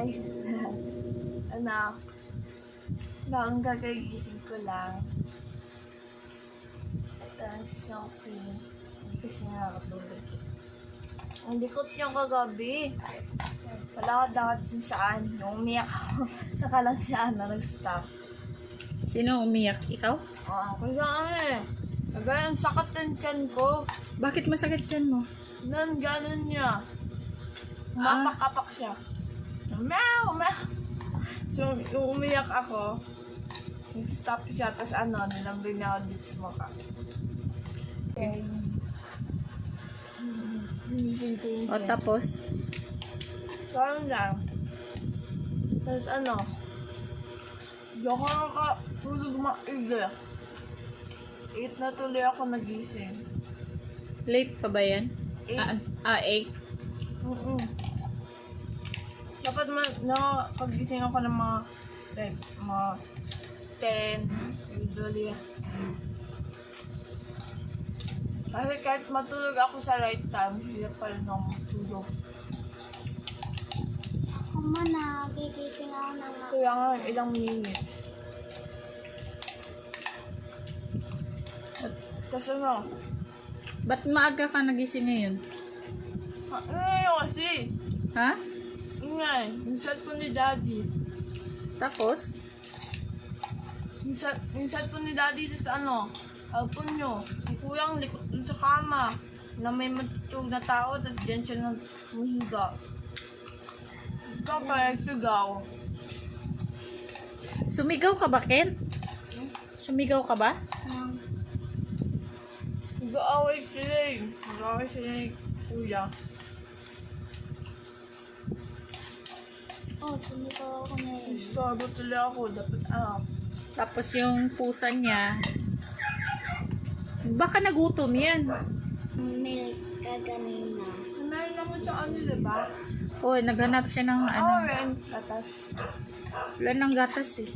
Hi. Ano? Bagong kakagising ko lang. Tapos okay. Hindi kasi nakakatulog. Ang likot niya kagabi. Palakad-lakad kung saan. Nung umiyak ako, saka lang siya nag-stop. Sino umiyak? Ikaw? Kung saan eh. Kagaya ang sakit ng tiyan ko. Bakit masakit dyan mo? Nun, ganun niya. Mapakapak siya. Meow, meow. So, yung umiyak ako, nag-stop siya, tapos nilambing niya ako dito sa mukha. Okay. O tapos? Parang lang. Tapos hindi ako nakatulog maigi. 8 na tuloy ako nagising. Late pa ba yan? 8. 8. Dapat nakapagising ako ng mga 10, usually. Kasi kahit matulog ako sa right time, hindi pa rin ako matulog. Ako man, nagigising ako ng Kaya nga, ilang minutes. Tapos Ba't maaga ka nagising ngayon? kasi, Ha? yung cellphone ni Daddy. Tapos? Yung cellphone ni Daddy, tapos cellphone nyo. Si Kuyang likot dun sa kama. Na may matutulog na tao, tapos dyan siya naghiga. Ikaw pa, sigaw. Sumigaw ka ba, Ken? Sumigaw ka ba? Nag-aaway sila eh. Nag-aaway sila ni Kuya. sumigaw ako na yun. Istorbo tuloy ako. Dapat Tapos yung pusa niya, baka nagutom yan. Milk ka ganina. Meron naman sa diba? O, naghanap siya ng Ren. Tatas. wala ng gatas eh.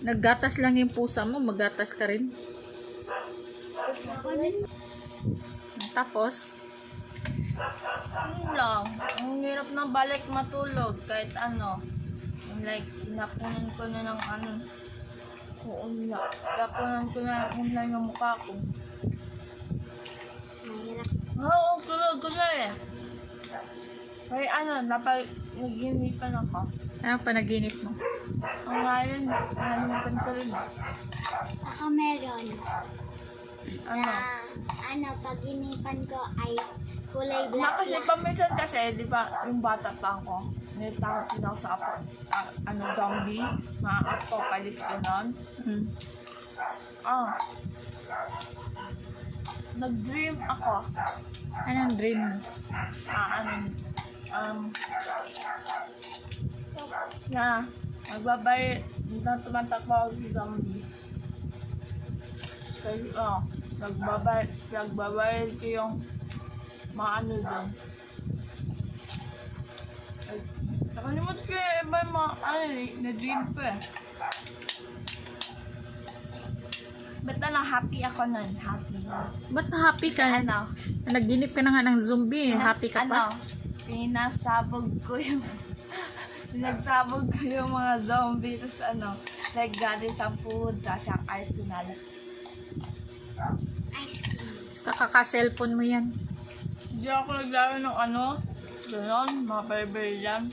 Naggatas lang yung pusa mo, maggatas ka rin. Ako rin. Tapos, Yun lang. Ang hirap na balik matulog. Kahit like, inapunan ko na ng inapunan ko na yung mukha ko. Mahirap. Oo, tulog ko na eh. Kaya naginipan ako. ano panaginip mo? Ang ngayon, nanipan ko rin. Ako meron. Pag-inipan ko ay kulay black. Kasi paminsan kasi, di ba, yung bata pa ako, naitakot din ako sa zombie, mga apocalypse ganon. Hmm. Nag-dream ako. Anong dream mo? Na tumatakbo ako sa zombie. Kasi, nagbabayad ko yung mga doon. Nakalimot ko iba yung mga na-dream ko eh. Ba't happy ako nun? Happy. Ba't happy ka? Nagginip ka na nga ng zombie, happy ka pa? Pinasabog ko yung nagsabog ko yung mga zombie. Tapos like galing sa food, sa arsenal. Kakaka-cellphone mo yan. Hindi ako naglaro ng gano'n, mga barbarian.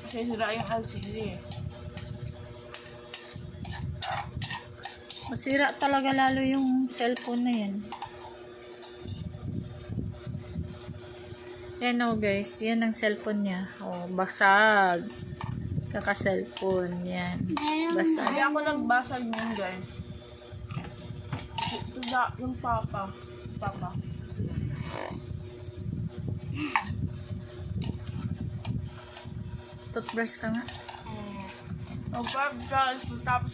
Kasi sira yung LCD eh. Masira talaga lalo yung cellphone na yan. Yan o guys, yan ang cellphone niya. O, basag. Kaka-cellphone, yan. Basag. Hindi ako nagbasag niyan guys. Yung papa. Toothbrush ka nga. Nag-brush, tapos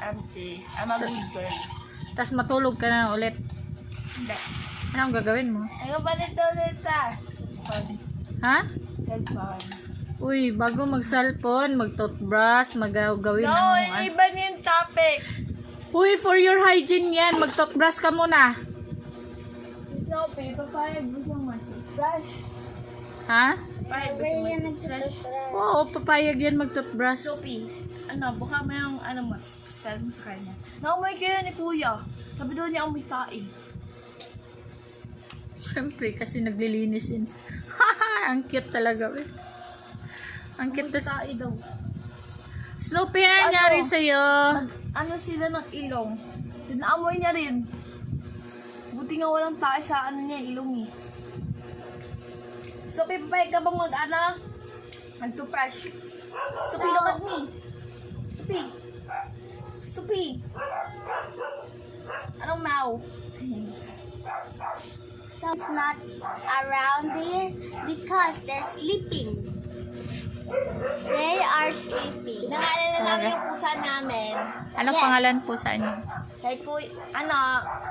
empty. I'm a good girl. Tapos matulog ka na ulit. Hindi. Anong gagawin mo? Ayaw ba nito ulit Ha? Cellphone. Uy, bago mag-cellphone, mag-toothbrush, magagawin No, ng... iba na yung topic. Uy, for your hygiene yan, mag-toothbrush ka muna. No, Sophie, papayag mo siyang mag-toothbrush. Ha? Papayag mo Never siyang yan mag-toothbrush. nagtututbrush. Oo, papayag yan mag-toothbrush. Sophie, buka mo yung, mo, spell mo sa kanya. Naumoy kayo ni Kuya. Sabi daw niya amoy tae. Siyempre, kasi naglilinis yun. Haha, ang cute talaga. Eh. Ang Amoy cute. tae daw. Snoopy, ano nangyari sa'yo? Ano sila ng ilong. Tinaamoy niya rin. Buti nga walang tae sa niya, ilong eh. Sophie, papayag ka bang mag-toothbrush? Sophie, look at me. Sophie. Sophie. Anong meow? So it's not around there because they're sleeping. They are sleeping. Pinangalan na namin yung pusa namin. Anong Yes. pangalan po sa inyo? Kay Kuy,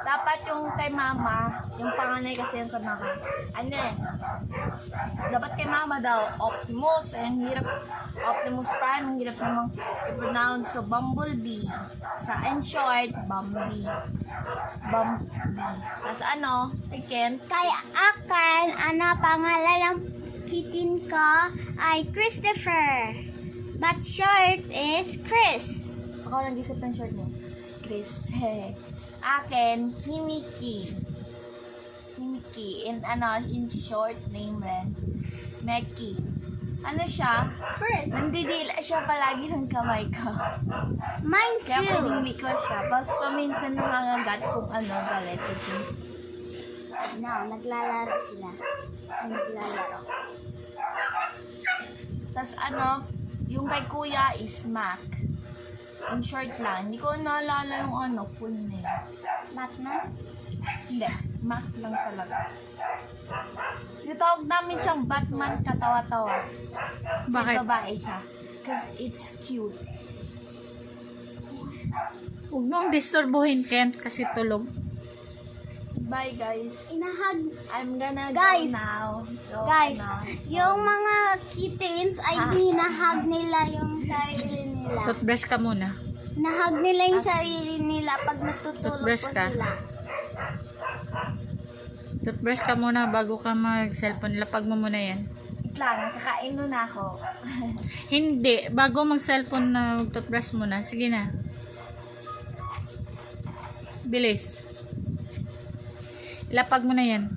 dapat yung kay mama, yung panganay kasi yung kanaka. Dapat kay mama daw, Optimus. Ang hirap, Optimus Prime, ang hirap namang i-pronounce. So, Bumblebee. In short, Bumblebee. Tapos again, Kaya akan, pangalan ng kitten ko ay Christopher. But short is Chris. ako nag-isip ng short mo. Chris. Akin, Himiki. Himiki. In short name rin, Meki. Ano siya? Chris. Nandidila siya palagi ng kamay ko. Mine Kaya too. pinili ko siya. Basta minsan nangangagat kung galit. No, naglalaro sila. Naglalaro. Tapos yung kay kuya is Mac. In short lang. Hindi ko naalala yung full name. Batman? Hindi. Mac lang talaga. Yung tawag namin siyang Batman katawa-tawa. Bakit? May babae siya. Because it's cute. Huwag mong disturbuhin, Ken, kasi tulog. Bye guys. Inahag. I'm gonna Guys. go now. So, Guys, yung mga kittens ay Ah. hinahag nila yung sarili nila. Toothbrush ka muna. Nahag nila yung sarili nila pag natutulog Toothbrush po ka? sila. Toothbrush ka muna bago ka mag-cellphone. Lapag mo muna yan. wait lang. Kakain na ako. Hindi. Bago mag-cellphone na mag-toothbrush muna. Sige na. Bilis. Lapag mo na yan.